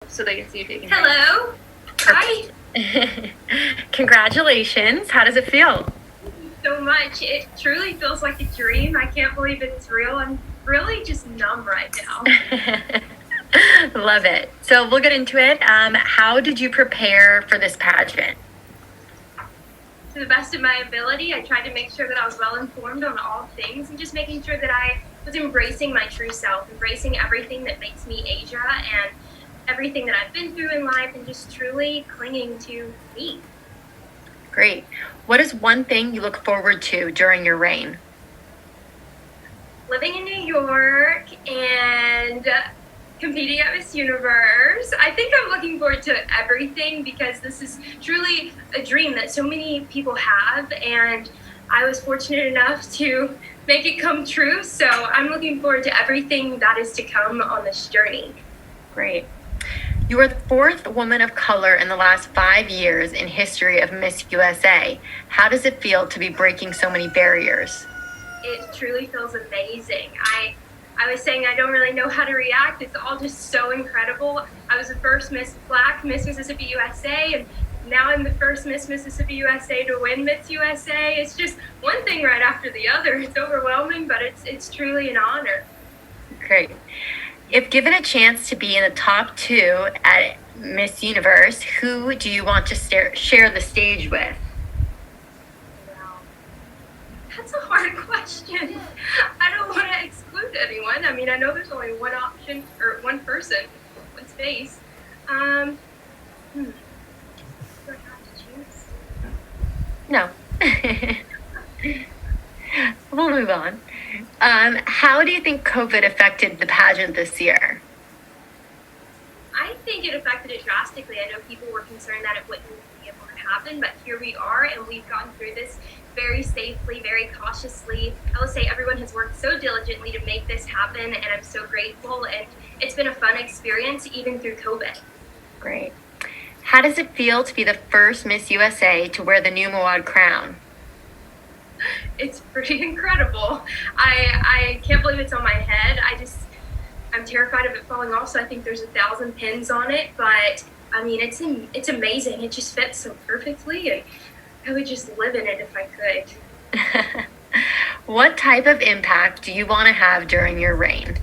so they can see if you can. Hello. Hi. Congratulations. How does it feel? Thank you so much. It truly feels like a dream. I can't believe it's real. I'm really just numb right now. Love it. So we'll get into it. How did you prepare for this pageant? To the best of my ability, I tried to make sure that I was well informed on all things and just making sure that I was embracing my true self, embracing everything that makes me Asia and everything that I've been through in life, and just truly clinging to me. Great. What is one thing you look forward to during your reign? Living in New York and competing at Miss Universe. I think I'm looking forward to everything because this is truly a dream that so many people have, and I was fortunate enough to make it come true. So I'm looking forward to everything that is to come on this journey. Great. You are the fourth woman of color in the last 5 years in history of Miss USA. How does it feel to be breaking so many barriers? It truly feels amazing. I was saying I don't really know how to react. It's all just so incredible. I was the first Miss Black, Miss Mississippi USA, and now I'm the first Miss Mississippi USA to win Miss USA. It's just one thing right after the other. It's overwhelming, but it's truly an honor. Great. If given a chance to be in the top 2 at Miss Universe, who do you want to share the stage with? Wow. That's a hard question. I don't want to exclude anyone. I mean, I know there's only one option, or one person, one space. Do I have to choose? No. We'll move on. How do you think Covet affected the pageant this year? I think it affected it drastically. I know people were concerned that it wouldn't be able to happen, but here we are, and we've gotten through this very safely, very cautiously. I will say everyone has worked so diligently to make this happen, and I'm so grateful, and it's been a fun experience even through COVID. Great. How does it feel to be the first Miss USA to wear the new Mawad crown? It's pretty incredible. I can't believe it's on my head. I'm terrified of it falling off, so I think there's 1,000 pins on it, but I mean, it's amazing. It just fits so perfectly, and I would just live in it if I could. What type of impact do you want to have during your reign?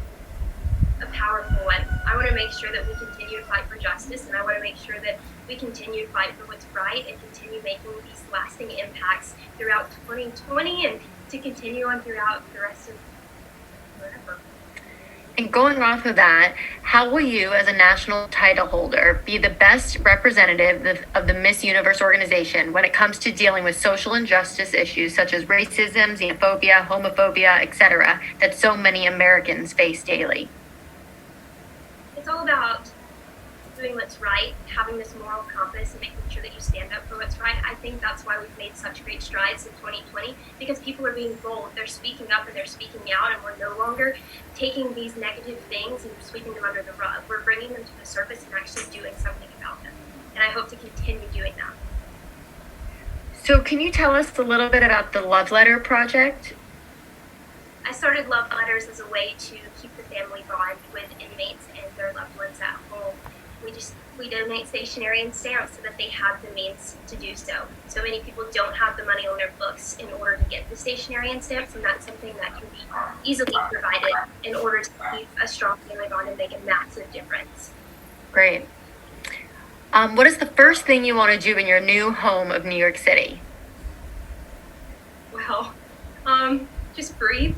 A powerful one. I want to make sure that we continue to fight for justice, and I want to make sure that we continue to fight for what's right and continue making these lasting impacts throughout 2020 and to continue on throughout the rest of forever. And going off of that, how will you, as a national title holder, be the best representative of the Miss Universe organization when it comes to dealing with social injustice issues such as racism, xenophobia, homophobia, etc., that so many Americans face daily? It's all about doing what's right, having this moral compass, and making sure that you stand up for what's right. I think that's why we've made such great strides in 2020, because people are being bold. They're speaking up and they're speaking out, and we're no longer taking these negative things and sweeping them under the rug. We're bringing them to the surface and actually doing something about them. And I hope to continue doing that. So can you tell us a little bit about the Love Letter Project? I started Love Letters as a way to keep the family bond with inmates and their loved ones at home. We donate stationery and stamps so that they have the means to do so. So many people don't have the money on their books in order to get the stationery and stamps, and that's something that can be easily provided in order to keep a strong family bond and make a massive difference. Great. What is the first thing you want to do in your new home of New York City? Well, just breathe.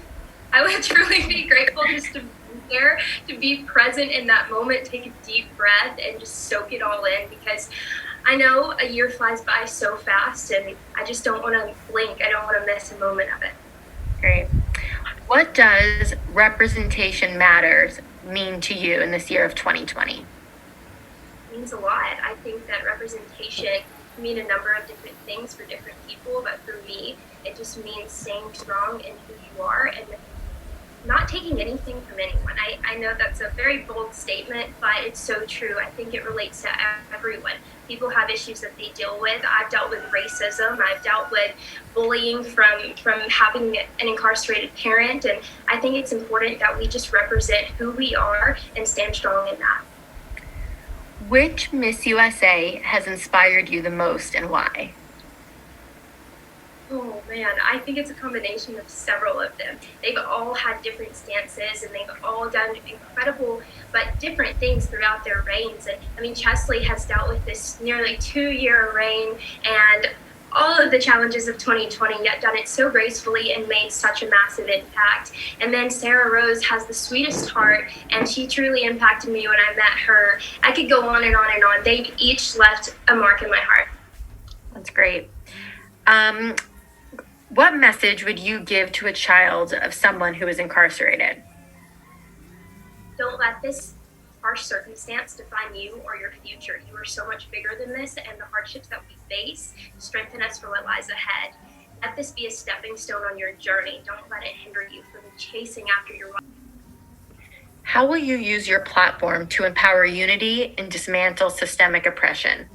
I would truly be grateful just to be there, to be present in that moment, take a deep breath and just soak it all in, because I know a year flies by so fast and I just don't want to blink. I don't want to miss a moment of it. Great. What does representation matters mean to you in this year of 2020? It means a lot. I think that representation can mean a number of different things for different people, but for me, it just means staying strong in who you are and not taking anything from anyone. I know that's a very bold statement, but it's so true. I think it relates to everyone. People have issues that they deal with. I've dealt with racism. I've dealt with bullying from having an incarcerated parent, and I think it's important that we just represent who we are and stand strong in that. Which Miss USA has inspired you the most and why? Oh man, I think it's a combination of several of them. They've all had different stances and they've all done incredible but different things throughout their reigns. And I mean, Chesley has dealt with this nearly 2 year reign and all of the challenges of 2020, yet done it so gracefully and made such a massive impact. And then Sarah Rose has the sweetest heart, and she truly impacted me when I met her. I could go on and on and on. They've each left a mark in my heart. That's great. What message would you give to a child of someone who is incarcerated? Don't let this harsh circumstance define you or your future. You are so much bigger than this, and the hardships that we face strengthen us for what lies ahead. Let this be a stepping stone on your journey. Don't let it hinder you from chasing after your life. How will you use your platform to empower unity and dismantle systemic oppression?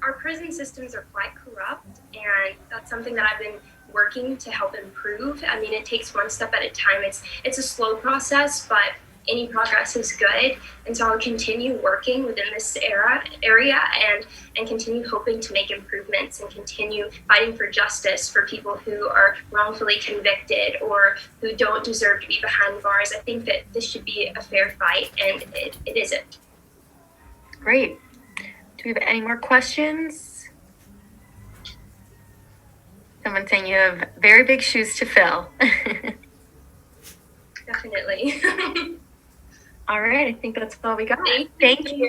Our prison systems are quite corrupt, and that's something that I've been working to help improve. I mean, it takes one step at a time. It's a slow process, but any progress is good. And so I'll continue working within this area and continue hoping to make improvements and continue fighting for justice for people who are wrongfully convicted or who don't deserve to be behind bars. I think that this should be a fair fight, and it isn't. Great. Do we have any more questions? Someone saying you have very big shoes to fill. Definitely. All right, I think that's all we got. Thank you.